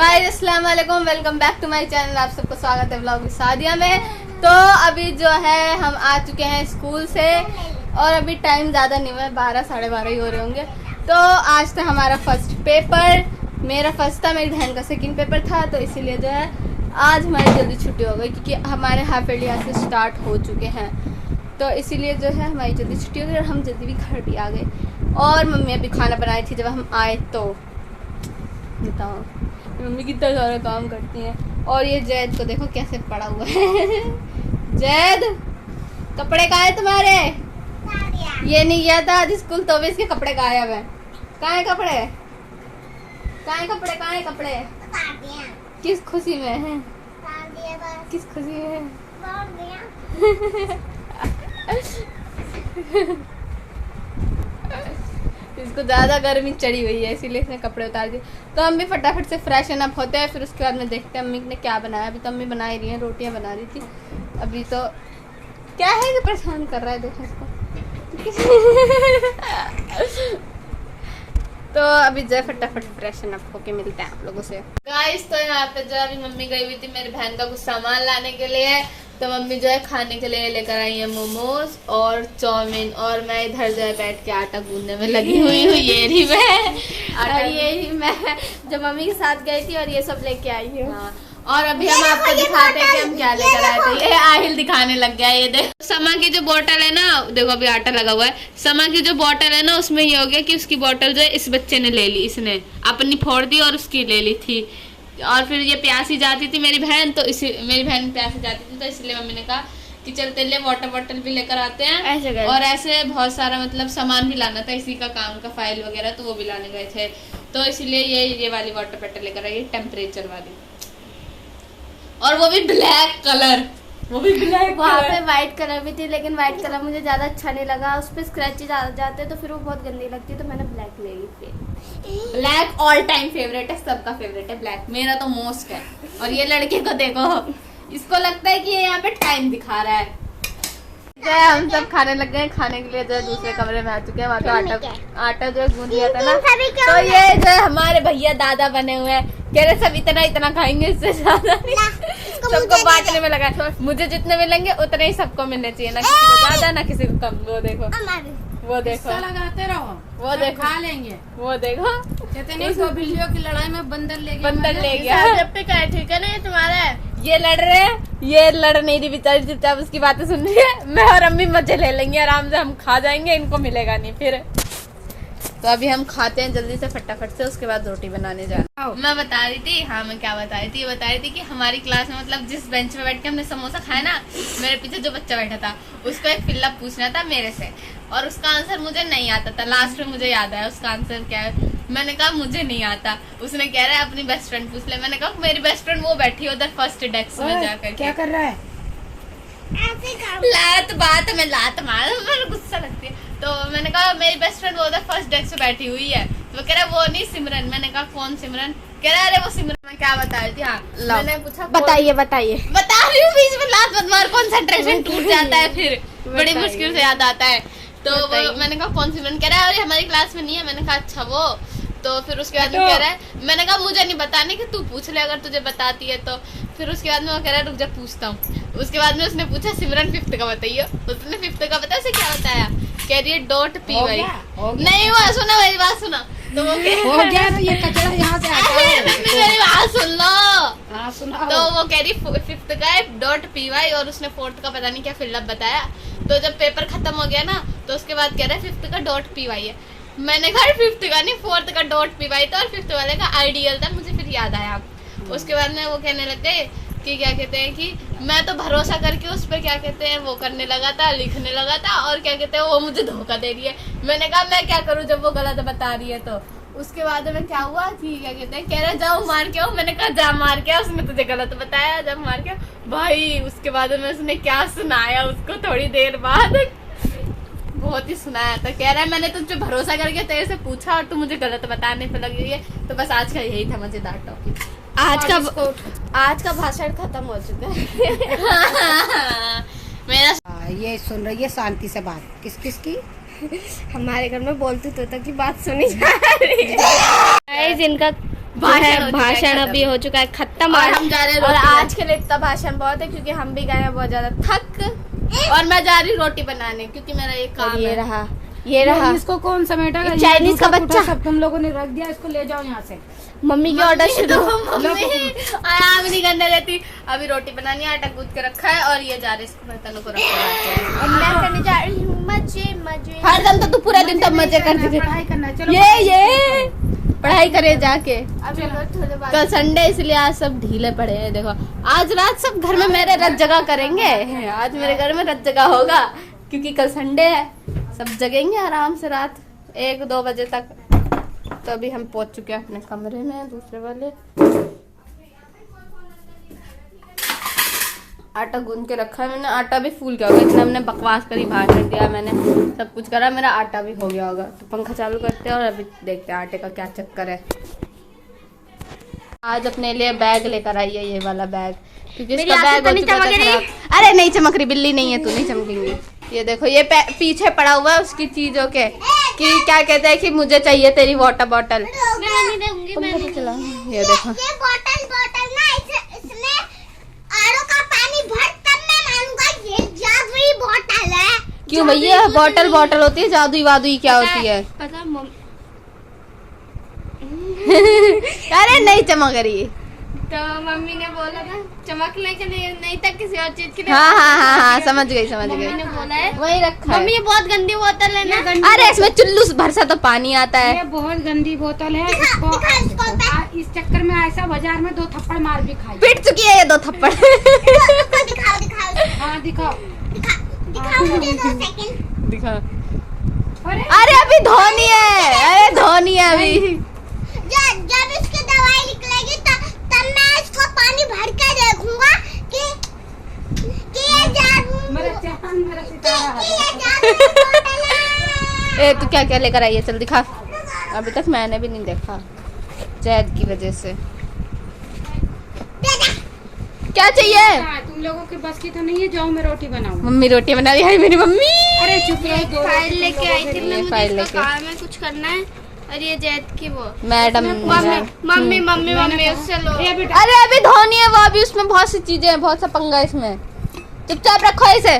Guys अस्सलाम वालेकुम, welcome back to my channel. आप सबको स्वागत है व्लॉग में सादिया में। तो अभी जो है हम आ चुके हैं स्कूल से और अभी टाइम ज़्यादा नहीं हुआ है, 12 साढ़े 12 ही हो रहे होंगे। तो आज था हमारा फर्स्ट पेपर, मेरा फर्स्ट था, मेरी बहन का सेकंड पेपर था। तो इसीलिए जो है आज हमारी जल्दी छुट्टी हो गई क्योंकि हमारे हाफ ईयरली यहाँ से स्टार्ट हो चुके हैं। तो इसीलिए जो है हमारी जल्दी छुट्टी हो गई और हम जल्दी भी घर भी आ गए। और मम्मी अभी खाना बनाई थी जब हम आए। तो बताओ मम्मी कितना सारा काम करती हैं। और ये जैद को देखो कैसे पड़ा हुआ है। जैद कपड़े कहाँ है तुम्हारे? ये नहीं गया था आज स्कूल तो भी इसके कपड़े गायब हैं। कहाँ है कपड़े? कहाँ है कपड़े? कहाँ है कपड़े? किस खुशी में है? किस खुशी में इसको ज़्यादा गर्मी चढ़ी हुई है इसीलिए इसने कपड़े उतार दिए। तो हम भी फटाफट से फ्रेशन अप होते हैं, फिर उसके बाद में देखते हैं मम्मी ने क्या बनाया। अभी तो मम्मी बना ही रही है, रोटियां बना रही थी। अभी तो क्या है कि परेशान कर रहा है, देखो इसको। तो अभी जो है फटाफट फ्रेशन अप होके मिलते हैं आप लोगों से। गाइस तो यहाँ पे जो अभी मम्मी गई हुई थी मेरी बहन का कुछ सामान लाने के लिए। तो मम्मी जो है खाने के लिए लेकर आई है मोमोज और चाउमीन, और मैं इधर जो है बैठ के आटा गूंदने में लगी हुई हूँ। ये रही मैं जो मम्मी के साथ गई थी और ये सब लेके आई हूँ। हाँ। और अभी हम आपको दिखाते हैं कि हम क्या लेकर आए थे। ये आहिल दिखाने लग गया। ये देखो समा की जो बोतल है ना, देखो अभी आटा लगा हुआ है। समा की जो बोतल है ना उसमें ये हो गया कि उसकी बोतल जो है इस बच्चे ने ले ली, इसने अपनी फोड़ दी और उसकी ले ली थी। और फिर ये प्यासी जाती थी मेरी बहन, तो इसी मेरी बहन प्यासी जाती थी तो इसलिए मम्मी ने कहा कि चलते ले वाटर बॉटल भी लेकर आते हैं। और ऐसे बहुत सारा मतलब सामान भी लाना था इसी का काम का, फाइल वगैरह, तो वो भी लाने गए थे। तो इसलिए ये वाली वाटर बॉटल लेकर आई, टेम्परेचर वाली, और वो भी ब्लैक कलर। वो भी ब्लैक। वहाँ पे व्हाइट कलर भी थी लेकिन व्हाइट कलर मुझे ज्यादा अच्छा नहीं लगा, उस पे स्क्रैचेस आ जाते तो फिर वो बहुत गंदी लगती, तो मैंने ब्लैक ले ली। फिर ब्लैक ऑल टाइम फेवरेट है, सबका फेवरेट है ब्लैक, मेरा तो मोस्ट है। और ये लड़के को देखो, इसको लगता है कि ये यहाँ पे टाइम दिखा रहा है। हम सब खाने लग गए। खाने के लिए जो है दूसरे कमरे में आ चुके हैं। वहाँ तो आटा जो है गूंद लिया था ना, तो ये जो है हमारे भैया दादा बने हुए हैं। कह रहे सब इतना खाएंगे, इससे ज्यादा सबको बांटने में लगा। मुझे जितने मिलेंगे उतने ही सबको मिलने चाहिए, ना किसी को ज्यादा ना किसी को कम। वो देखो लगाते रहो, वो देखो खा लेंगे। वो देखो कहते नहीं तो बिल्लियों की लड़ाई में बंदर ले गया। जब पे क्या ठीक है ना, ये तुम्हारा ये लड़ रहे हैं, ये लड़ नहीं रही बेचारी, चुपचाप उसकी बातें सुन रही है। मैं और अम्मी मजे ले लेंगे आराम से, हम खा जाएंगे, इनको मिलेगा नहीं फिर। तो अभी हम खाते हैं जल्दी से फटाफट से, उसके बाद रोटी बनाने जाना। मैं बता रही थी, हाँ मैं क्या बता रही थी, बता रही थी कि हमारी क्लास में मतलब जिस बेंच पे बैठ के हमने समोसा खाया ना, मेरे पीछे जो बच्चा बैठा था उसको एक फिलअप पूछना था मेरे से, और उसका आंसर मुझे नहीं आता था। लास्ट में मुझे याद आया उसका आंसर क्या है। मैंने कहा मुझे नहीं आता। उसने कह रहा है अपनी बेस्ट फ्रेंड पूछ ले। मैंने कहा मेरी बेस्ट फ्रेंड वो बैठी है उधर फर्स्ट डेस्क में जाकर। क्या कर रहा है? लात बात में लात मार, मेरे गुस्सा लगती है। तो मैंने कहा मेरी बेस्ट फ्रेंड वो उधर फर्स्ट डेस्क पे बैठी हुई है। तो वो कह रहा है वो नहीं सिमरन। मैंने कहा कौन सिमरन? कह रहा है अरे वो सिमरन। मैं क्या बता रही थी? हाँ मैंने पूछा बताइए बता रही हूँ, बीच में लात मत मार, कंसंट्रेशन टूट जाता है फिर बड़ी मुश्किल से याद आता है। तो वो मैंने कहा कौन सिमरन? कह रहा है अरे हमारी क्लास में नहीं है। मैंने कहा अच्छा वो। तो फिर उसके बाद में कह रहा है, मैंने कहा मुझे नहीं बताने कि तू पूछ ले अगर तुझे बताती है तो। फिर उसके बाद में वो कह रहा है रुक जा पूछता हूँ। उसके बाद में उसने पूछा सिमरन फिफ्थ का बताइए। उसने फिफ्थ का बताया, उसे क्या बताया? कह रही है डॉट पी वाई। नहीं हुआ, सुना मेरी बात सुना। तो वो हो गया तो ये कचरा यहाँ से आता है। मेरी बात सुन लो। हाँ सुनाओ। तो वो कह रही फिफ्थ का है डॉट पी वाई, और उसने फोर्थ का पता नहीं क्या फिलअप बताया। तो जब पेपर खत्म हो गया ना, तो उसके बाद कह रहा है फिफ्थ का डॉट पी वाई है। मैंने कहा फिफ्थ का नहीं, फोर्थ का डॉट पी वाई था, और फिफ्थ वाले का आइडियल था। मुझे फिर याद आया। उसके बाद में वो कहने लगते कि क्या कहते हैं कि मैं तो भरोसा करके उस पर क्या कहते हैं वो करने लगा था, लिखने लगा था, और क्या कहते हैं वो मुझे धोखा दे रही है। मैंने कहा मैं क्या करूं जब वो गलत बता रही है। तो उसके बाद में क्या हुआ कि क्या कहते हैं, कह रहा जाओ मार के आओ। मैंने कहा जा मार के आओ, उसने तुझे गलत बताया, जब मार के आओ भाई। उसके बाद में उसने क्या सुनाया उसको थोड़ी देर बाद, बहुत ही सुनाया था। कह रहा है मैंने तुझ पे भरोसा करके तेरे से पूछा और तू मुझे गलत बताने पे लगी है। तो बस आज का यही था मजेदार टॉपिक। आज का भाषण खत्म हो चुका है। मेरा ये सुन रही है शांति से बात। किस किस की? हमारे घर में बोलते तोता की बात सुनी जा रही है। जिनका भाषण अभी हो चुका है खत्म और हम जा रहे हैं और रोटी आज के लिए इतना भाषण बहुत है क्योंकि हम भी गए हैं बहुत ज्यादा थक। और मैं जा रही रोटी बनाने क्योंकि मेरा ये काम ये है। रहा ये रहा इसको कौन समेटेगा? ये चाइनीज का टूटा-फूटा बच्चा। सब तुम लोगों ने रख दिया, इसको ले जाओ यहाँ से। मम्मी की ऑर्डर शुरू। मम्मी आराम नहीं करने देती। अभी रोटी बनानी है, आटा गूंथ के रखा है और ये जा रहे इसको बर्तनों को रखा और मैं करने जा रही हूँ मजे मजे। हर दम तो तू पूरा दिन तब मजे करती थी। पढ़ाई करना है, चलो ये पढ़ाई करे जाके। अभी थोड़े बाद कल संडे इसलिए आज सब ढीले पड़े हैं। देखो आज रात सब घर में मेरे रत जगह करेंगे। आज मेरे घर में रत जगह होगा क्योंकि कल संडे है। सब जगेंगे आराम से रात 1-2 बजे तक। तो अभी हम पहुंच चुके हैं अपने कमरे में दूसरे वाले। आटा गूंद के रखा है मैंने। आटा भी फूल गया होगा, इतना हमने बकवास करी, भाषण दिया मैंने, सब कुछ करा, मेरा आटा भी हो गया होगा। तो पंखा चालू करते हैं और अभी देखते हैं आटे का क्या चक्कर है। आज अपने लिए बैग लेकर आई है, ये वाला बैग, क्योंकि मेरी इसका आंखें बैग तो हो नहीं चुका था चमक रही। खराब। अरे नहीं चमक रही, बिल्ली नहीं है तू, नहीं चमकेंगी। ये देखो ये पीछे पड़ा हुआ है उसकी चीजों के, कि क्या कहते हैं कि मुझे चाहिए तेरी वाटर बॉटल। मैं नहीं दूंगी मैं नहीं चला ये देखो ये बॉटल ना इसमें आरओ का पानी भर तब मैं मानूंगा ये जादुई बॉटल है। क्यों भैया, बॉटल होती है, जादुई वादुई क्या होती है? पता अरे नहीं चमक रही। तो मम्मी ने बोला था चमकने के लिए नहीं था किसी और चीज के लिए। हाँ समझ गई मम्मी ने बोला है। वही रखा मम्मी है। ये बहुत गंदी बोतल है ना। अरे इसमें चुल्लू भर सा तो पानी आता है। ये बहुत गंदी बोतल है। इसको इस चक्कर में ऐसा बाजार में 2 थप्पड़ मार भी खाई। पिट चुकी है ये 2 थप्पड़। दिखाओ हाँ दिखाओ। दिखाओ मुझे 2 सेकंड। दिखा। अरे अरे अभी धोनी है, अरे धोनी है अभी। जब इसकी दवाई निकलेगी तब मैं इसको पानी भर के देखूंगा कि ये जादू मेरा चांद मेरा सितारा कि है। ये जादुई बॉटल है। ए तू क्या क्या लेकर आई है, चल दिखा। अभी तक मैंने भी नहीं देखा जैद की वजह से। क्या चाहिए? हाँ, तुम लोगों के बस की तो नहीं है, जाओ मैं रोटी बनाऊँ। मम्मी रोटी बना रही है मेरी मम्मी। अरे चुप रहो, 2 फाइल लेके आई थी ये मैं, मुझे फाइल इसका लेके। काम है कुछ करना है। और ये जैद की वो मैडम मम्मी उससे लो। ये बेटा अरे अभी धोनी है वो, अभी उसमें बहुत सी चीजें हैं, बहुत सा पंगा है इसमें। चुपचाप रखो इसे।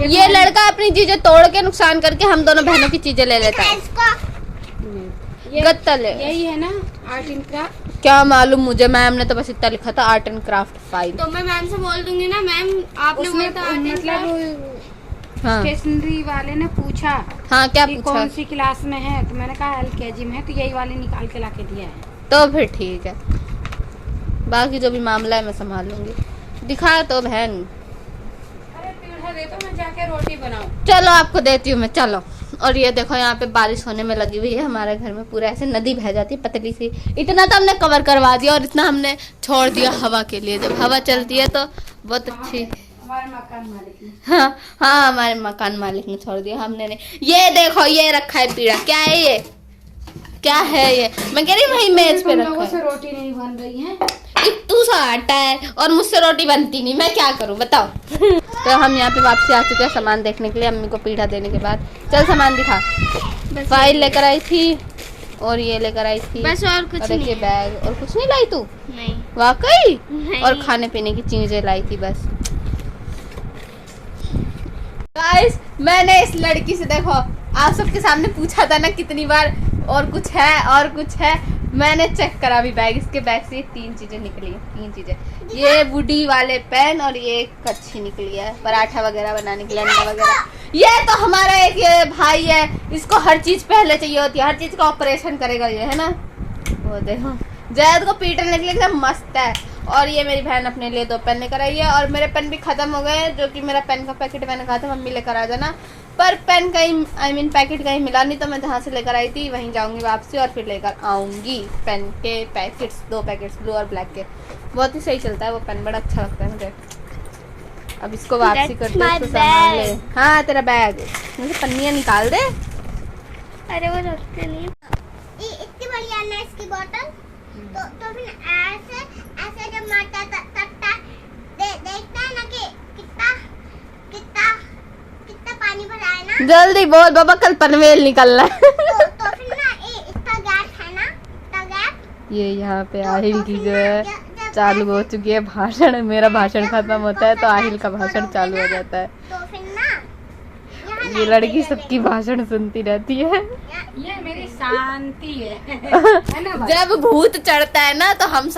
ये लड़का अपनी चीजें तोड़ के नुकसान करके हम दोनों बहनों की चीजें ले लेता है। इसको गत्ता ले। यही है ना आर्ट एंड क्राफ्ट। क्या मालूम मुझे, मैम ने तो बस इतना लिखा था आर्ट एंड क्राफ्ट फाइल। तो मैं मैम से बोल दूंगी ना, मैम आपने उसने बोला था art and craft। मतलब हाँ स्टेशनरी वाले ने पूछा हाँ क्या कि पूछा? कौन सी क्लास में है, तो मैंने कहा LKG में है, तो यही वाले निकाल के लाके दिया है। तो फिर ठीक है, बाकी जो भी मामला है मैं संभाल लूंगी। दिखा तो बहन। अरे पीढ़ा दे तो मैं जाके रोटी बनाऊं। चलो आपको देती हूँ मैं, चलो। और ये देखो यहाँ पे बारिश होने में लगी हुई है हमारे घर में, पूरा ऐसे नदी बह जाती है पतली सी। इतना तो हमने कवर करवा दिया और इतना हमने छोड़ दिया हवा के लिए। जब हवा चलती है तो बहुत अच्छी। हमारे मकान मालिक ने। हाँ हमारे मकान मालिक ने छोड़ दिया, हमने नहीं। ये देखो ये रखा है पीड़ा, क्या है ये, क्या है ये? मैं कह रही वही मेज पे तुम रखा लोगों है। से रोटी नहीं बन रही है। इतू सा आटा है और मुझसे रोटी बनती नहीं, मैं क्या करूं बताओ। तो हम यहाँ पे वापसी आ चुके हैं सामान देखने के लिए, अम्मी को पीढ़ा देने के बाद। चल सामान दिखा। फाइल लेकर आई थी और ये लेकर आई थी बस और कुछ और नहीं ये है। बैग। और कुछ नहीं लाई तू? नहीं वाकई? नहीं। और खाने पीने की चीजें लाई थी बस। गाइस मैंने इस लड़की से, देखो आप सबके सामने पूछा था ना कितनी बार और कुछ है और कुछ है, मैंने चेक करा अभी बैग। इसके बैग से 3 चीजें निकली हैं, 3 चीजें। ये वुडी वाले पेन और ये कच्छी निकली है पराठा वगैरह बनाने के लिए, अंडा वगैरह। ये तो हमारा एक ये भाई है, इसको हर चीज पहले चाहिए होती है, हर चीज का ऑपरेशन करेगा ये, है ना। वो देखो जैद को पीटने के लिए एकदम मस्त है। और ये मेरी बहन अपने लिए 2 पेन लेकर आई है और मेरे पेन भी खत्म हो गए हैं, जो कि मेरा पेन का पैकेट मैंने कहा था मम्मी लेकर आ जाना, पर पेन कहीं पैकेट कहीं मिला नहीं, तो मैं जहाँ से लेकर आई थी वहीं जाऊंगी वापसी और फिर लेकर आऊंगी पेन के पैकेट्स, 2 पैकेट्स ब्लू और ब्लैक के। बहुत ही सही चलता है वो पेन, बड़ा अच्छा लगता है मुझे। अब इसको वापसी That's करते my इसको सामान ले। bag. हाँ तेरा बैग, मुझे पन्नियाँ निकाल दे। अरे वो रखते नहीं। इतनी बढ़िया है ना इसकी बॉटल। तो फिर ऐसे ऐसे जब मारता तब देखता है ना कि कितना कितना कितना पानी भरा है ना। जल्दी बोल बाबा, कल पनवेल निकलना है। तो फिर ना इसका गैस है ये यहाँ पे आहिल की जो है चालू हो चुकी है भाषण। मेरा भाषण खत्म होता है तो आहिल का भाषण चालू हो जाता है। तो फिर ना ये लड़की सबकी भाषण सुनती रहती है। ये मेरी शांति है ना भाई? जब भूत चढ़ता है ना तो हम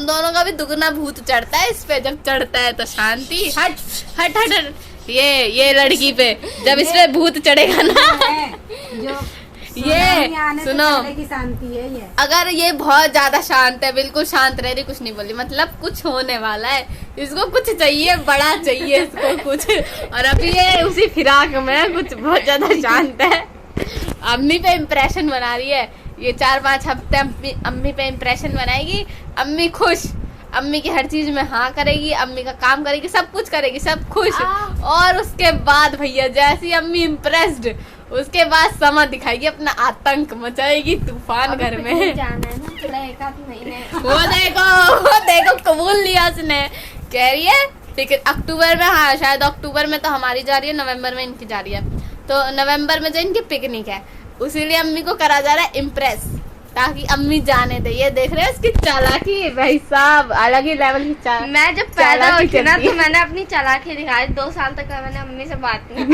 दोनों का भी दुगना भूत चढ़ता है इस पे। जब चढ़ता है तो शांति। हट हट हट, हट। ये लड़की पे जब इस पे भूत चढ़ेगा ना, जो ये आने से सुनो, पहले की शांति है ये। अगर ये बहुत ज्यादा शांत है, बिल्कुल शांत रह रही, कुछ नहीं बोली, मतलब कुछ होने वाला है। इसको कुछ चाहिए, बड़ा चाहिए इसको कुछ। और अभी ये उसी फिराक में कुछ बहुत ज्यादा शांत है। अम्मी पे इम्प्रेशन बना रही है। ये 4-5 हफ्ते अम्मी पे इम्प्रेशन बनाएगी। अम्मी खुश, अम्मी की हर चीज में हाँ करेगी, अम्मी का काम करेगी, सब कुछ करेगी, सब खुश। और उसके बाद भैया जैसी अम्मी इम्प्रेस्ड, उसके बाद समा दिखाएगी, अपना आतंक मचाएगी, तूफान घर में। जाना है ना थोड़ा 1 महीने। वो देखो कबूल लिया उसने। कह रही है फिर अक्टूबर में, हाँ शायद अक्टूबर में तो हमारी जा रही है, नवंबर में इनकी जा रही है। तो नवंबर में जो इनकी पिकनिक है, उसीलिए अम्मी को करा जा रहा है इम्प्रेस, ताकि अम्मी जाने दे। ये देख रहे हैं उसकी चालाकी भाई साहब, अलग ही लेवल की चालाकी। मैं जब पैदा हुई थी ना चलती तो है। मैंने अपनी चालाकी दिखाई। 2 साल तक मैंने अम्मी से बात नहीं की।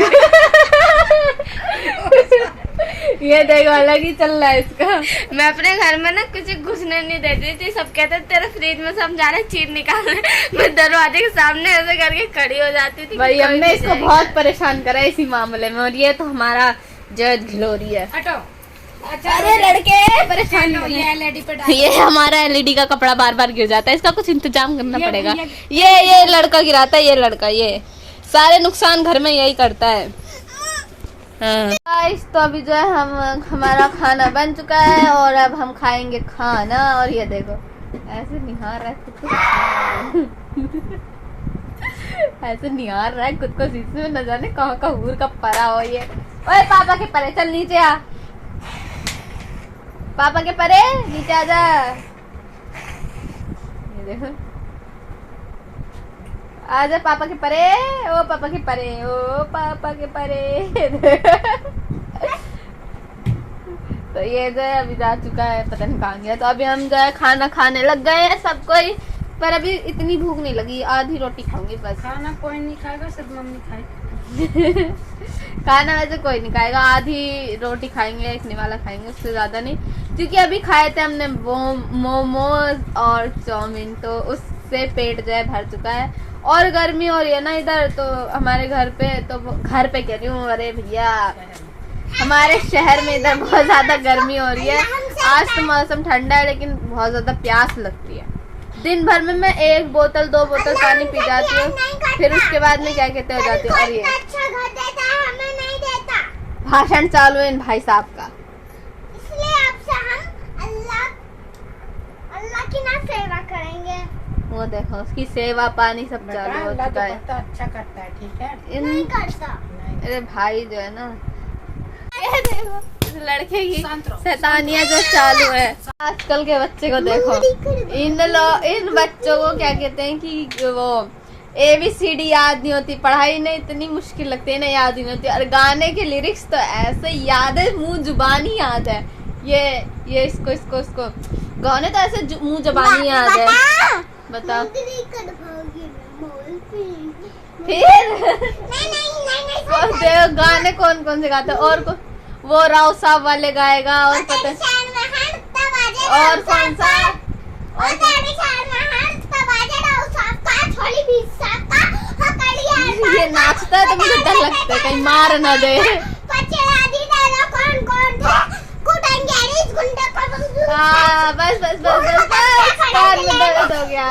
ये देखो अलग ही चल रहा है इसका। मैं अपने घर में ना कुछ घुसने नहीं देती थी। सब कहते तेरे फ्रिज में सब जा रहे चीज निकालने। मैं दरवाजे के सामने ऐसे करके खड़ी हो जाती थी। भाई कोई हमने नहीं इसको जाएगा। बहुत परेशान करा है इसी मामले में। और ये तो हमारा जज ग्लोरी है। हटो। अच्छा अरे लड़के परेशान ये एलईडी पे डाल। ये हमारा एलईडी का कपड़ा बार बार गिर जाता है, इसका कुछ इंतजाम करना ये- पड़ेगा। ये- ये लड़का गिराता है, ये लड़का, ये सारे नुकसान घर में यही करता है। हाँ। Guys, तो अभी जो है हमारा खाना बन चुका है और अब हम खाएंगे खाना। और ये देखो ऐसे निहार रहा है खुद को। ऐसे निहार रहा है खुद को शीशे में, न जाने कहाँ का हूर का परा हो ये। ओए पापा के परे, चल नीचे आ। पापा के परे नीचे आ जा। ये देखो आजा पापा के परे, ओ पापा के परे, ओ पापा के परे। तो ये जो है अभी जा चुका है, पता नहीं कहाँ गया। तो अभी हम जो है खाना खाने लग गए हैं सब कोई, पर अभी इतनी भूख नहीं लगी, आधी रोटी खाऊंगी बस। खाना कोई नहीं खाएगा, सिर्फ मम्मी खाएगी। खाना वैसे कोई नहीं खाएगा, आधी रोटी खाएंगे, इतने वाला खाएंगे, उससे ज्यादा नहीं। क्योंकि अभी खाए थे हमने मोमोज और चाउमीन, तो उससे पेट जो है भर चुका है। और गर्मी हो रही है ना इधर, तो हमारे घर पे, तो घर पे कह रही हूँ, अरे भैया हमारे शहर में इधर बहुत ज्यादा गर्मी हो रही है। आज तो मौसम ठंडा है लेकिन बहुत ज्यादा प्यास लगती है। दिन भर में मैं 1 बोतल 2 बोतल पानी पी जाती हूँ, फिर उसके बाद में क्या कहते हो जाती हूँ। और ये अच्छा घर देता है, हमें नहीं देता। भाषण चालू है इन भाई साहब का। इसलिए आपसे हम अल्लाह की ना सेवा करेंगे। वो देखो उसकी सेवा पानी सब बेटा चालू हो अल्लाह चुका तो है। बहुत अच्छा करता है, ठीक है। नहीं करता। अरे भाई जो है ना, ये देखो इस लड़के की शांत रहो। शैतानियां जो चालू है। आजकल के बच्चे को देखो, इन बच्चों को क्या कहते हैं कि वो ABCD याद नहीं होती, पढ़ाई नहीं इतनी मुश्किल लगती है ना, याद ही नहीं होती। और गाने के लिरिक्स तो ऐसे याद है, मुंह जुबानी याद है। ये इसको गाने तो ऐसे मुंह जुबानी याद है। बताओ फिर देखो गाने कौन कौन से गाते हैं। और वो राव साहब वाले गाएगा, और पता और कौन सा, ये नाचता है तो मुझे डर लगता है कहीं मार न दे। हाँ बस कान में दर्द हो गया।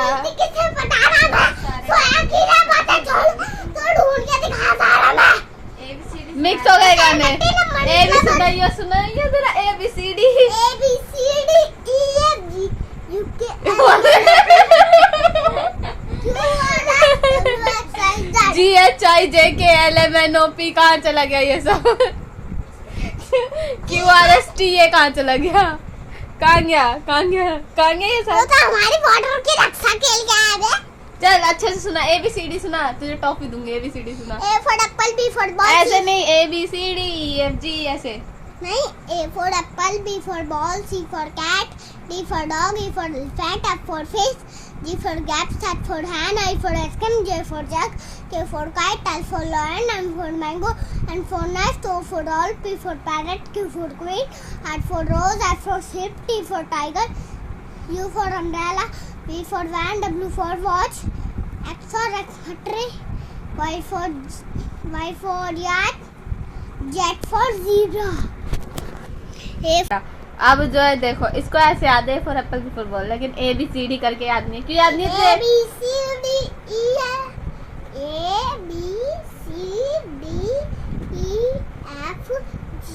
मिक्स हो गए गाने। सुनाइए जरा ABCD। GHIJKLMNOP कहाँ चला गया ये सब। QRST ये कहाँ चला गया, कहाँ गया ये सब। हमारी बॉर्डर की रक्षा के लिए आया है। चल अच्छे से सुना, ABCD सुना, तुझे टॉफी दूंगी। ABCD सुना, A for apple, B for ball, ऐसे नहीं ABCD EFG ऐसे नहीं, A for apple, B for ball, C for cat, D for dog, E for elephant, F for fish, G for gaps, H for hand, I for ice cream, J for jug, K for kite, L for lion, M for mango, N for nest, O for doll, P for parrot, Q for queen, R for rose, S for sheep, T for tiger, U for umbrella, V for van, W for watch, X for tree, Y for yacht, Z for zebra. अब जो है देखो, इसको ऐसे याद है for Apple की football, लेकिन ABCD करके याद नहीं है। क्यों याद नहीं है? A B C D E A B C D E F G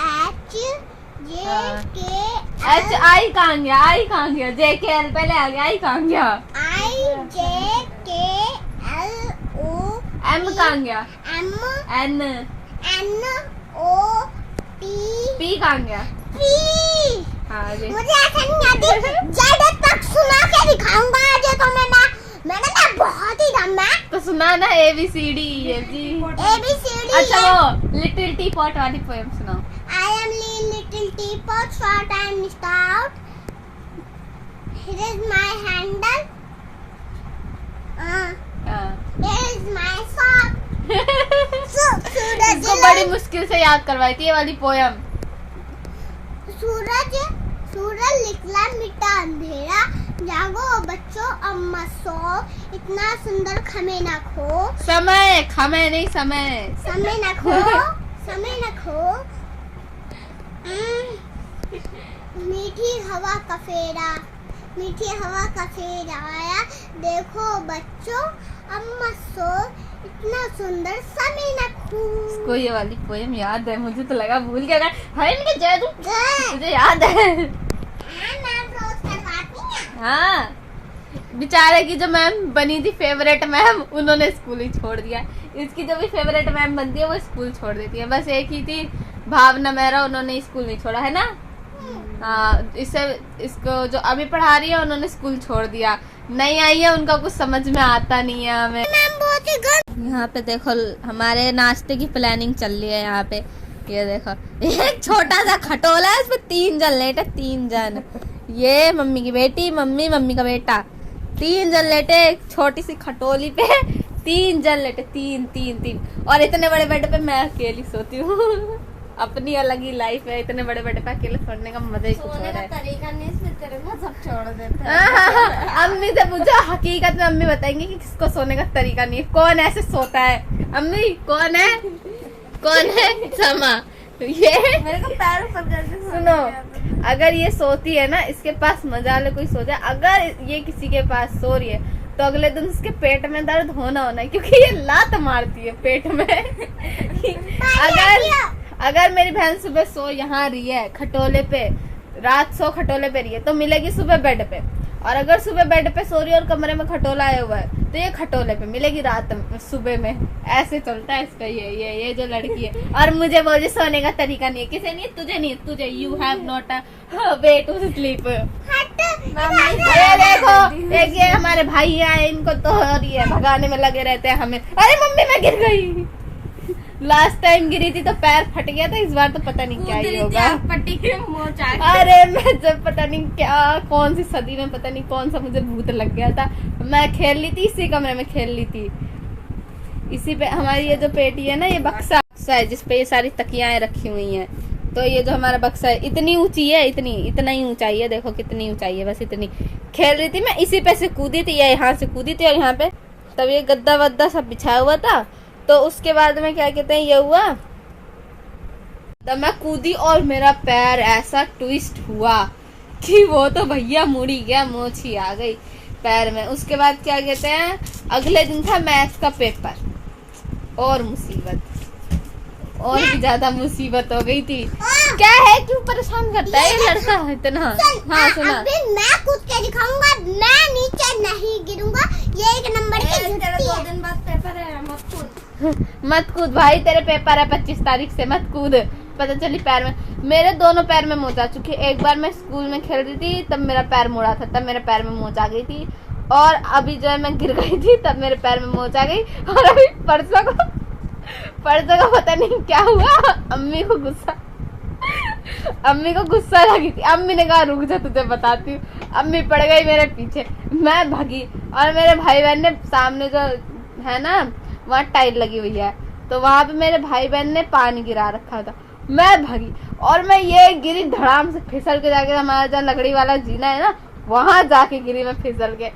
H J K H I कहाँ गया? I कहाँ गया? J K L पहले आ गया, I कहाँ गया? I J K L O M कहाँ गया? M N N O P P कहाँ गया? P हाँ जी। मुझे ऐसा नहीं आती, ज़्यादा तक सुना के दिखाऊंगा आज तो मैंने ना बहुत ही दम है। तो सुना ना ABCD E F G। A B C D अच्छा वो लिटिल टी पॉट वाली पोएम सुनाओ। I am little teapot, short and stout. Here is my handle. Here is my sock. इसको बड़ी मुश्किल से याद करवाई थी ये वाली पोएम। सूरज निकला मिटा अंधेरा, जागो बच्चों अम्मा सो, इतना सुंदर खमे ना खो, समय खमे नहीं समय। समय ना खो। मीठी हवा का फेरा आया, देखो बच्चों अम्मा सो, इतना सुंदर समय न खो। इसको ये वाली पोएम याद है, मुझे तो लगा भूल गया। हाय इनके जादू मुझे याद है। मैं रोज करवाती हूँ। हाँ, बेचारे की जो मैम बनी थी फेवरेट मैम, उन्होंने स्कूल ही छोड़ दिया। इसकी जो भी फेवरेट मैम बनती है वो स्कूल छोड़ देती है। बस एक ही थी भावना मेहरा, उन्होंने स्कूल नहीं छोड़ा है ना। हाँ, इसको जो अभी पढ़ा रही है उन्होंने स्कूल छोड़ दिया, नहीं आई है, उनका कुछ समझ में आता नहीं है हमें। यहाँ पे देखो हमारे नाश्ते की प्लानिंग चल रही है। यहाँ पे ये देखो, एक छोटा सा खटोला है, उसमें 3 जन लेटे, 3 जन। ये मम्मी की बेटी, मम्मी का बेटा, 3 जन लेटे एक छोटी सी खटोली पे, 3 जन लेटे, 3। और इतने बड़े बेड पे मैं अकेली सोती हूँ। अपनी अलग ही लाइफ है, इतने बड़े बेड पे अकेले सोने का मजा ही कुछ और है। तरीका नहीं, इसमें तेरे को सब छोड़ देते हैं। अम्मी से पूछो, हकीकत में अम्मी बताएंगे कि किसको सोने का तरीका नहीं है। कौन ऐसे सोता है? अम्मी कौन है? समा। ये मेरे को पैर ऊपर करके सुनो, अगर ये सोती है ना, इसके पास मजा ले कोई सो जाए। अगर ये किसी के पास सो रही है तो अगले दिन उसके पेट में दर्द होना है, क्योंकि ये लात मारती है पेट में। अगर मेरी बहन सुबह सो यहाँ रही है खटोले पे, रात सो खटोले पे रही है, तो मिलेगी सुबह बेड पे। और अगर सुबह बेड पे सो रही है और कमरे में खटोला आया हुआ है, तो ये खटोले पे मिलेगी रात सुबह में। ऐसे चलता है इसका ये जो लड़की है। और मुझे वो सोने का तरीका नहीं है, किसे नहीं है, तुझे नहीं है, तुझे you have not a way to sleep. ये देखो, एक ये हमारे भाई आए, इनको तो रही है, भगाने में लगे रहते हैं हमें। अरे मम्मी मैं गिर गई, लास्ट टाइम गिरी थी तो पैर फट गया था, इस बार तो पता नहीं क्या ही होगा। पट्टी के मोच आ गई। अरे मैं जब पता नहीं क्या, कौन सी सदी में पता नहीं कौन सा मुझे भूत लग गया था। मैं खेल ली थी इसी कमरे में, खेल ली थी इसी पे। हमारी ये जो पेटी है ना, ये बक्सा है जिसपे ये सारी तकियाएं रखी हुई हैं। तो ये जो हमारा बक्सा है इतनी ऊंची है, इतना ही ऊंचाई है, देखो कितनी ऊंचाई है, बस इतनी। खेल रही थी मैं, इसी पे से कूदी थी, या यहाँ से कूदी थी, और यहाँ पे तब ये गद्दा वद्दा सब बिछाया हुआ था। तो उसके बाद में क्या कहते हैं, ये हुआ तब मैं कूदी और मेरा पैर ऐसा ट्विस्ट हुआ कि वो तो भैया मुड़ी गया, मोच ही आ गई पैर में। उसके बाद क्या कहते हैं, अगले दिन था मैथ्स का पेपर, और मुसीबत, और भी ज्यादा मुसीबत हो गई थी। क्या है, क्यों परेशान करता है ये लड़का इतना? हाँ सुना, अभी मैं कूद के दिखाऊंगा, मैं नीचे नहीं गिरूंगा, ये 1 नंबर की जुत्ती है। 2 दिन बाद पेपर है, मत कूद भाई, तेरे पेपर है 25 तारीख से, मत कूद। पता चली पैर में, मेरे दोनों पैर में मोच आ चुकी है। एक बार मैं स्कूल में खेल रही थी, तब मेरा पैर मुड़ा था, तब मेरे पैर में मोच आ गई थी। और अभी जो है मैं गिर गई थी, तब मेरे पैर में मोच आ गई। और अभी परसों को पता नहीं क्या हुआ, अम्मी को गुस्सा अम्मी को गुस्सा लगी थी। अम्मी ने कहा रुक जा तुझे बताती हूँ। अम्मी पड़ गई मेरे पीछे, मैं भागी और मेरे भाई बहन ने सामने जो है ना वहाँ टाइल लगी हुई है, तो वहाँ पे मेरे भाई बहन ने पानी गिरा रखा था। मैं भागी और मैं ये गिरी धड़ाम से, फिसल के जाके हमारा जहाँ लकड़ी वाला जीना है ना वहां जाके गिरी मैं फिसल के।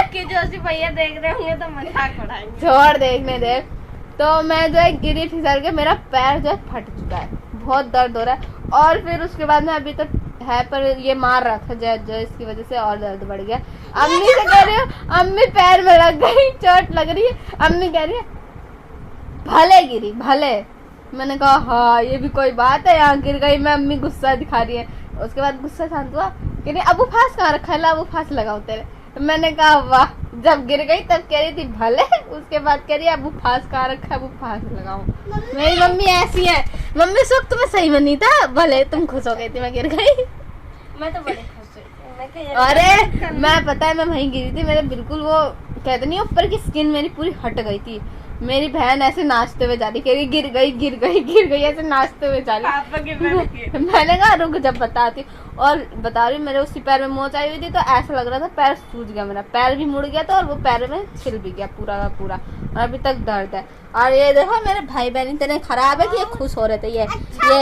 कि जोशी भैया देख रहे होंगे तो मजाक उड़ाएंगे। छोड़ देखने दे। तो मैं जो है गिरी फिसल के, मेरा पैर जो है फट चुका है, बहुत दर्द हो रहा है। और फिर उसके बाद में अभी तक है, पर ये मार रहा था जो इसकी वजह से और दर्द बढ़ गया। अम्मी से कह रही हूँ अम्मी पैर में लग गई, चोट लग रही है। अम्मी कह रही है भले गिरी भले। मैंने कहा हाँ ये भी कोई बात है, यहाँ गिर गई मैं। अम्मी गुस्सा दिखा रही है। उसके बाद गुस्सा शांत हुआ, कह रही अबू फास कहाँ रखा है, ला अबू फास लगाओ तेरे। मैंने कहा वाह। जब गिर गई तब कह रही थी भले, उसके बाद कह रही अबू फास कहाँ रखा है, अबू फास लगाओ। मेरी मम्मी ऐसी है। मम्मी उस वक्त तुम्हें सही में नहीं था, भले तुम खुश हो गई थी मैं गिर गई। मैं तो बड़े खुश हुई। मैं कहा, अरे मैं पता है मैं वहीं गिरी थी, मेरे बिल्कुल वो कहते नहीं ऊपर की स्किन मेरी पूरी हट गई थी। मेरी बहन ऐसे नाचते हुए जा रही, कह रही गिर गई गिर गई गिर गई, ऐसे नाचते हुए जा रही। मैंने कहा रुक जब बताती। और बता रही मेरे उसी पैर में मोच आई हुई थी, तो ऐसा लग रहा था पैर सूज गया, मेरा पैर भी मुड़ गया था और वो पैर में छिल भी गया पूरा का पूरा, और अभी तक दर्द है। और ये देखो मेरे भाई बहन इतने खराब है कि ये खुश हो रहे थे। ये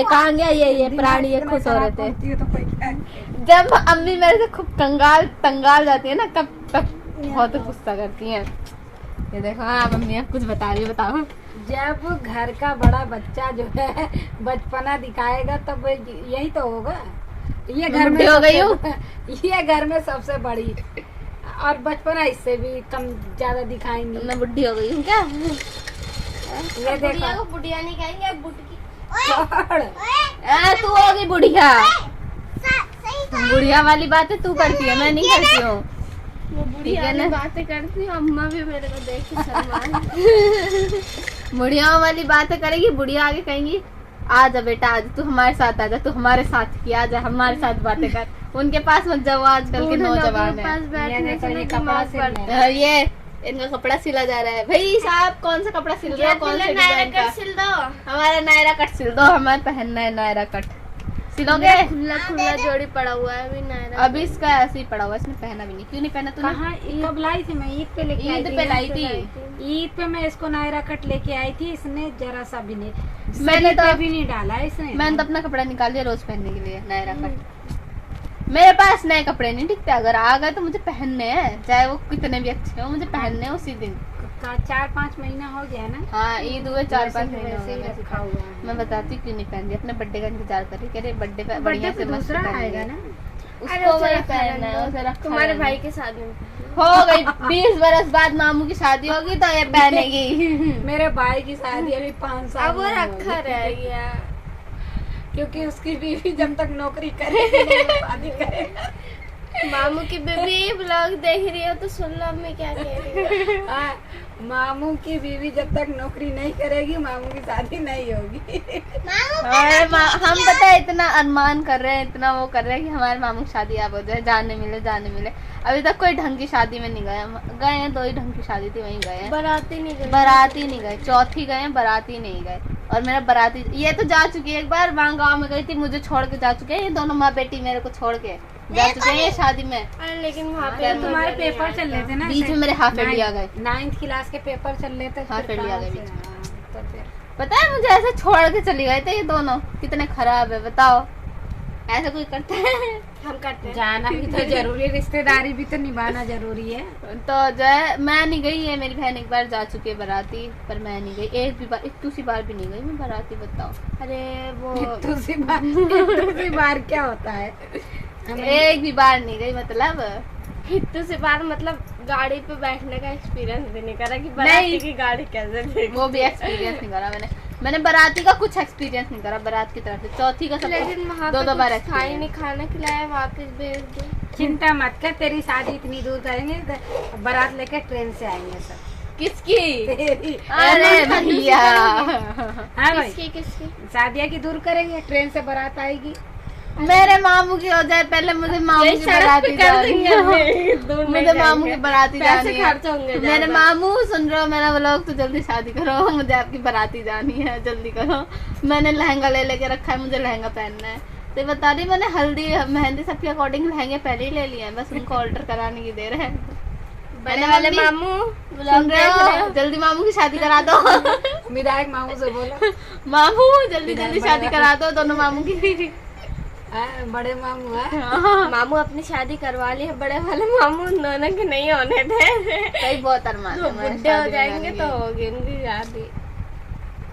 कहाँ गया ये प्राणी, ये खुश हो रहे थे। जब अम्मी मेरे से खूब तंगाल जाती है ना तब बहुत गुस्सा करती हैं। ये देखो हाँ मम्मी आप कुछ बता रही हो, बताओ। जब घर का बड़ा बच्चा जो है बचपना दिखाएगा तब यही तो होगा। ये घर में हो गई हूँ। ये घर में सबसे बड़ी, और बचपना इससे भी कम ज्यादा दिखाएंगी। मैं बुढ़ी हो गई हूँ क्या? ये देखो को बुढ़िया नहीं कहेंगे, अब बुटकी। छोड़। तू होगी बुढ़िया। सही बुढ़िया वाली बातें तू करती है, मैं नहीं करती हूँ। वो बुढ़िया ठीक है ना? वाली बातें करती हूँ, अम्मा भी मेरे को देख के शर्मा। बुढ़िया वाली बातें करेगी, बुढ़िया आगे कहेंगी आजा बेटा आज तू हमारे साथ आजा, तू हमारे साथ की आजा, हमारे साथ बातें कर। उनके पास मत जाओ, आजकल के नौजवान है। पास बैठने से ना कपड़ा दिमाग से पड़ता है। ये इनका कपड़ा सिला जा रहा है। भाई साहब कौन सा कपड़ा सिल रहा है, कौन से डिजाइन का? सिल दो। हमारा नायरा कट सिल दो, हमें पहनना है नायरा कट। सिलोगे? खुला खुला जोड़ी पड़ा हुआ है अभी नायरा। अभी इसका ऐसे ही पड़ा हुआ है, इसने पहना भी नहीं। क्यों नहीं पहना तूने? कहाँ कब लाई थी? मैं ईद पे लेके आई ईद थी। पे लाई थी। ईद पे मैं इसको नायरा कट लेके आई थी, इसने जरा सा भी नहीं, मैंने तो भी नहीं डाला है इसने। मैंने तो अपना कपड़ा निकाल लिया रोज पहनने के लिए नायरा कट। मेरे पास नए कपड़े नहीं टिकते, अगर आ गए तो मुझे पहनने हैं, चाहे वो कितने भी अच्छे हो, मुझे पहनने हैं उसी दिन। 4-5 महीना हो गया ना। हाँ ईद हुए 4-5 महीने हो वैसे ही गए। रखा हुआ है। मैं बताती हूँ क्यों नहीं पहन रही, अपने बर्थडे का इंतजार कर रही, कह रही बर्थडे पे बर्थडे बढ़िया पे से मस्त दूसरा पहन आएगा लेंगे। ना। उसको वही पहनना है, उसे रखा तुम्हारे रहना भाई है। के शादी में हो गई 20 बरस बाद मामू की शादी होगी तो ये पहनेगी। मेरे भाई की शादी अभी 5 साल अब वो में रखा होगी। रह गया। क्योंकि उसकी बीवी जब तक नौकरी करेगी नहीं वो शादी करेगा। मामू की बेबी ब्लॉग देख रही हो तो सुन लो मैं क्या कह रही हूँ। हाँ, मामू की बीवी जब तक नौकरी नहीं करेगी मामू की शादी नहीं होगी। हम पता है इतना अरमान कर रहे हैं, इतना वो कर रहे हैं कि हमारे मामू की शादी अब हो जाए, जाने मिले। अभी तक कोई ढंग की शादी में नहीं गए। गए हैं 2 ही ढंग की शादी थी, वहीं गए हैं। बाराती नहीं गई। बाराती नहीं गए, चौथी गए हैं, बाराती नहीं गए। और मेरा बाराती ये तो जा चुकी है, एक बार वहाँ गाँव में गई थी, मुझे छोड़ के जा चुके हैं। ये दोनों माँ बेटी मेरे को छोड़ के जा चुके हैं शादी में। अरे लेकिन वहाँ पे हाँ, तो तुम्हारे नहीं पेपर चल रहे थे ना, बीच में मेरे हाफ एडी आ गए। 9th क्लास के पेपर चल रहे थे। हाफ एडी आ गए बीच में। तो फिर पता है मुझे ऐसे छोड़ के चली गए थे ये दोनों, कितने खराब है बताओ। ऐसा कोई करता है? हम करते हैं। जाना भी तो जरूरी है, रिश्तेदारी भी तो निभाना जरूरी है। तो जो है मैं नहीं गई है, मेरी बहन एक बार जा चुकी है बाराती, पर मैं नहीं गई एक दूसरी बार भी नहीं गई मैं बाराती। बताओ अरे वो दूसरी बार क्या होता है? एक भी बार नहीं गई, मतलब हिट्टू से बार मतलब गाड़ी पे बैठने का एक्सपीरियंस भी नहीं करा कि बाराती की गाड़ी कैसे थी। वो भी एक्सपीरियंस नहीं करा मैंने बाराती का कुछ एक्सपीरियंस नहीं करा बारात की तरफ से। चौथी का सब लेकिन वहाँ 2 बार पे खाई नहीं, experience। खाना खिलाया, वापस भेज दो। चिंता मत कर, तेरी शादी इतनी दूर करेंगे तो बारात लेकर ट्रेन से आएंगे सब। किसकी? तेरी। अरे भैया हाँ भाई, किसकी शादियाँ की दूर करेंगे, ट्रेन से बारात आएगी। मेरे मामू की हो जाए पहले, मुझे मामू की बाराती जानी है। मुझे मामू की बाराती जानी है। खर्च होंगे मेरे मामू सुन रहे हो मेरा व्लॉग तो जल्दी शादी करो, मुझे आपकी बाराती जानी है, जल्दी करो। मैंने लहंगा ले लेके रखा है, मुझे लहंगा पहनना है। तो बता रही मैंने हल्दी मेहंदी सबके अकॉर्डिंग लहंगे पहले ही ले लिए हैं, बस उनको ऑल्टर कराने की देर है। बड़े वाले मामू सुन रहे हो? जल्दी मामू की शादी करा दो। विधायक मामू से बोलो। मामू जल्दी जल्दी शादी करा दो दोनों मामू की। बड़े मामू है। मामू अपनी शादी करवा ली है, बड़े वाले मामू दोनों के नहीं होने थे। कई बहुत अरमान है हमारे बुढ़े हो शादी जाएंगे करने तो के। होगी उनकी शादी।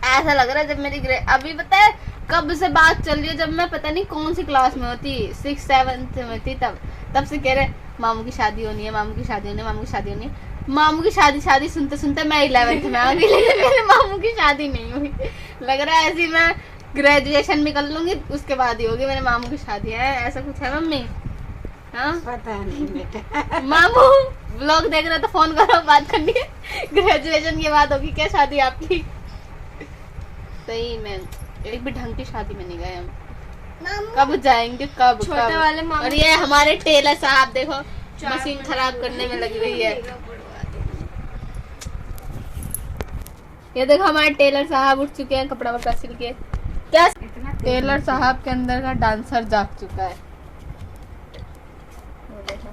ऐसा लग रहा है जब मेरी अभी पता है कब से बात चल रही है, जब मैं पता नहीं कौन सी क्लास में होती, 6-7 में थी, तब से कह रहे मामू की शादी होनी है, मामू की शादी होनी है, मामू की शादी होनी है। मामू की शादी सुनते सुनते मैं 11th में आ गई, लेकिन मेरे मामू की शादी नहीं हुई। लग रहा है ऐसी मैं ग्रेजुएशन भी कर लूंगी उसके बाद ही होगी मेरे मामू की शादी है। ऐसा कुछ है मम्मी? हाँ पता नहीं बेटा। मामू व्लॉग देख रहे तो फोन करो, बात करनी है। ग्रेजुएशन के बाद होगी क्या शादी आपकी? सही में एक भी ढंग की शादी में नहीं गए हम। मामू कब जाएंगे कब? छोटे कब? वाले मामू- और ये हमारे टेलर साहब देखो मशीन खराब करने में लगी हुई है। ये देखो हमारे टेलर साहब उठ चुके हैं कपड़ा वपड़ा सिल के। क्या इतना टेलर साहब के अंदर का डांसर जाग चुका है। वो देखो,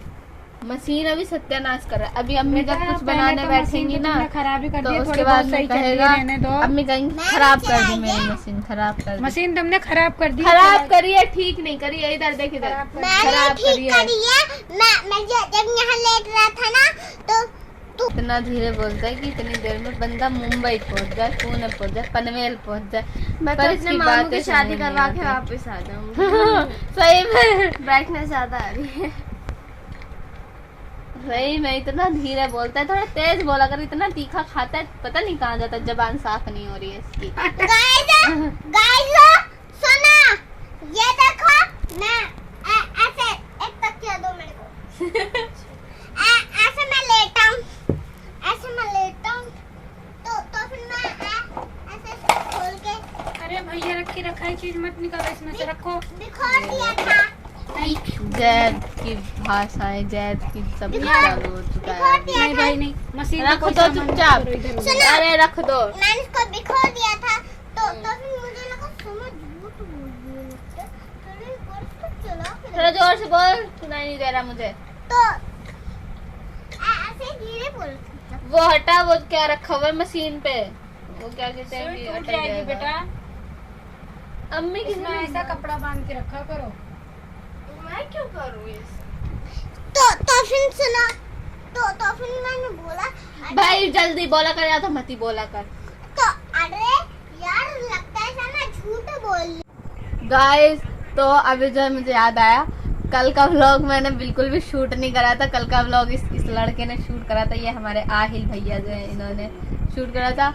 मशीन अभी सत्यानाश कर रहा है। अभी अम्मी जब कुछ बनाने बैठेंगी ना खराबी कर तो दी, उसके थोड़ी बाद बहुत में सही कर दी, कहेगा रहने दो। अम्मी कहेंगी खराब कर दी मेरी मशीन, खराब कर दी। मशीन तुमने खराब कर दी। खराब करी है, ठीक नहीं करी है। इधर देख इधर खराब मैंने खराब ठीक करी है। करी है। मैं जब यहाँ लेट रहा था ना तो इतना धीरे बोलता है कि इतनी देर में बंदा मुंबई पहुंच जाए, पुणे पहुंच जाए, पनवेल पहुंच जाए। मैं तो पर अपने इसकी मामू बातें की शादी समझ करवा नहीं के आती। वापस आ जाऊंगी। सही में ब्राइटनेस ज्यादा आ रही है। सही में इतना धीरे बोलता है, थोड़ा तेज बोला कर। इतना तीखा खाता है, पता नहीं कहाँ जाता है, जबान साफ नहीं हो रही है इसकी। गाइस सुना, ये देखो मैं ऐसे एक तकिया दो मेरे को। ऐसे मैं लेटा हूँ, ऐसे मैं लेटा हूँ तो फिर मैं ऐसे खोल के अरे भैया रखी रखाई चीज मत निकालो, इसमें से रखो। दिखा दिया था। जैद की भाषाएं, जैद की सब दिखा- चालू हो चुका है अभी। नहीं भाई नहीं, मशीन रख का कोई दो सामान चुपचाप। मत करो इधर उधर। सुनो। अरे रख दो। मैंने इसको बिखो दिया था तो फिर मुझे लगा समझ झूठ बोल रही है मुझसे। फिर एक बार तो चला फिर थोड़ा जोर से बोल, सुनाई नहीं दे रहा मुझे। तो ऐसे धीरे बोल। वो हटा, वो क्या रखा हुआ है मशीन पे, वो क्या कहते हैं कि टूट अटक जाएगी जाएगा। बेटा। अम्मी इसमें ऐसा कपड़ा बांध के रखा करो। मैं क्यों करूँ तो फिर सुना तो फिर मैंने बोला भाई जल्दी बोला कर, या तो मत ही बोला कर। तो अरे यार लगता है मैं झूठ बोल रही। गाइस तो अभी जो है मुझे याद आया, कल का व्लॉग मैंने बिल्कुल भी शूट नहीं करा था। कल का व्लॉग इस लड़के ने शूट करा था, ये हमारे आहिल भैया जो है इन्होंने शूट करा था।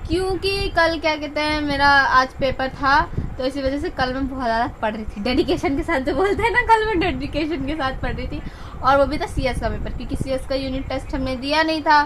क्योंकि कल क्या कहते हैं मेरा आज पेपर था, तो इसी वजह से कल मैं बहुत ज़्यादा पढ़ रही थी, डेडिकेशन के साथ जो बोलते हैं ना, कल मैं डेडिकेशन के साथ पढ़ रही थी। और वो भी था सीएस का पेपर, क्योंकि सीएस का यूनिट टेस्ट हमने दिया नहीं था।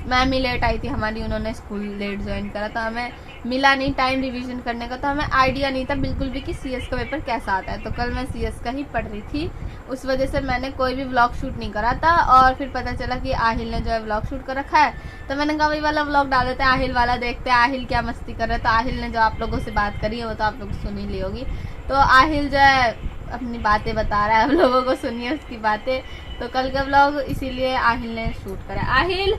मैम ही लेट आई थी हमारी, उन्होंने स्कूल लेट ज्वाइन करा, तो हमें मिला नहीं टाइम रिवीजन करने का, तो हमें आइडिया नहीं था बिल्कुल भी कि सीएस का पेपर कैसा आता है। तो कल मैं सीएस का ही पढ़ रही थी, उस वजह से मैंने कोई भी व्लॉग शूट नहीं करा था। और फिर पता चला कि आहिल ने जो है व्लॉग शूट कर रखा है, तो मैंने कहा वही वाला व्लॉग डाल देते हैं, आहिल वाला देखते हैं आहिल क्या मस्ती कर रहा है। तो आहिल ने जो आप लोगों से बात करी है वो तो आप लोग सुन ही ली होगी। तो आहिल जो है अपनी बातें बता रहा है, आप लोगों को सुनिए उसकी बातें। तो कल का व्लॉग इसीलिए आहिल ने शूट करा। आहिल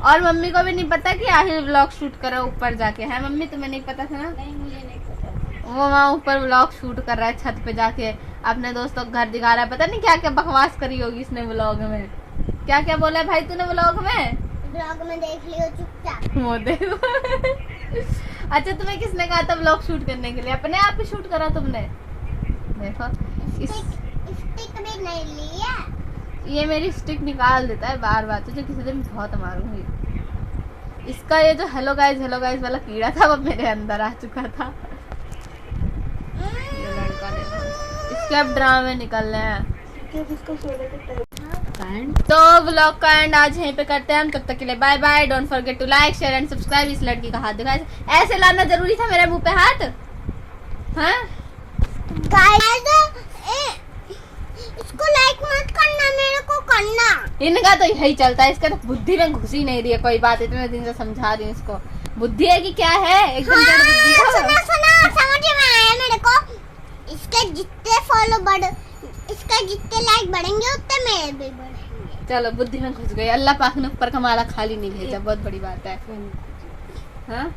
और मम्मी को भी नहीं पता कि आहिल व्लॉग शूट करा ऊपर जाके, है मम्मी? तुम्हें नहीं पता था ना? नहीं मुझे नहीं पता। वो वहाँ ऊपर व्लॉग शूट कर रहा है छत पे जाके, अपने दोस्तों को घर दिखा रहा है। पता नहीं क्या क्या बकवास करी होगी इसने व्लॉग में। क्या क्या बोला है भाई तूने व्लॉग में? ब्लॉग में देख लियो चुपचाप। वो देखो। अच्छा तुम्हें किसने कहा था व्लॉग शूट करने के लिए? अपने आप ही शूट करा तुमने? देखो स्टिक भी नहीं लिया। ये मेरी स्टिक निकाल देता है बार बार, तुझे किसी दिन बहुत मारूंगी। इसका ये जो हेलो गाइस वाला कीड़ा था वो मेरे अंदर आ चुका था। ये लड़का देखो, इसके अब ड्रामे निकल रहे हैं। तो व्लॉग का एंड आज यहीं पे करते हैं हम। तब तक के लिए bye bye. Don't forget to like share and subscribe. इस लड़की का हाथ दिखाए, ऐसे लाना जरूरी था मेरे मुंह पे हाथ? हाँ गाइस इसको लाइक मत करना, मेरे को करना। इनका तो यही चलता है, इसका तो बुद्धि में घुस ही नहीं रही है कोई बात। इतने दिन से समझा रही हूँ इसको, बुद्धि है कि क्या है? एकदम जड़ बुद्धि हाँ, हो। सुना समझ में आया मेरे को। इसके मेरे फॉलो बढ़, इसका जितने लाइक बढ़ेंगे उतने मेरे भी बढ़ेंगे। चलो बुद्धि में घुस गए। अल्लाह पाक ने ऊपर का माला खाली नहीं भेजा, बहुत बड़ी बात है। हाँ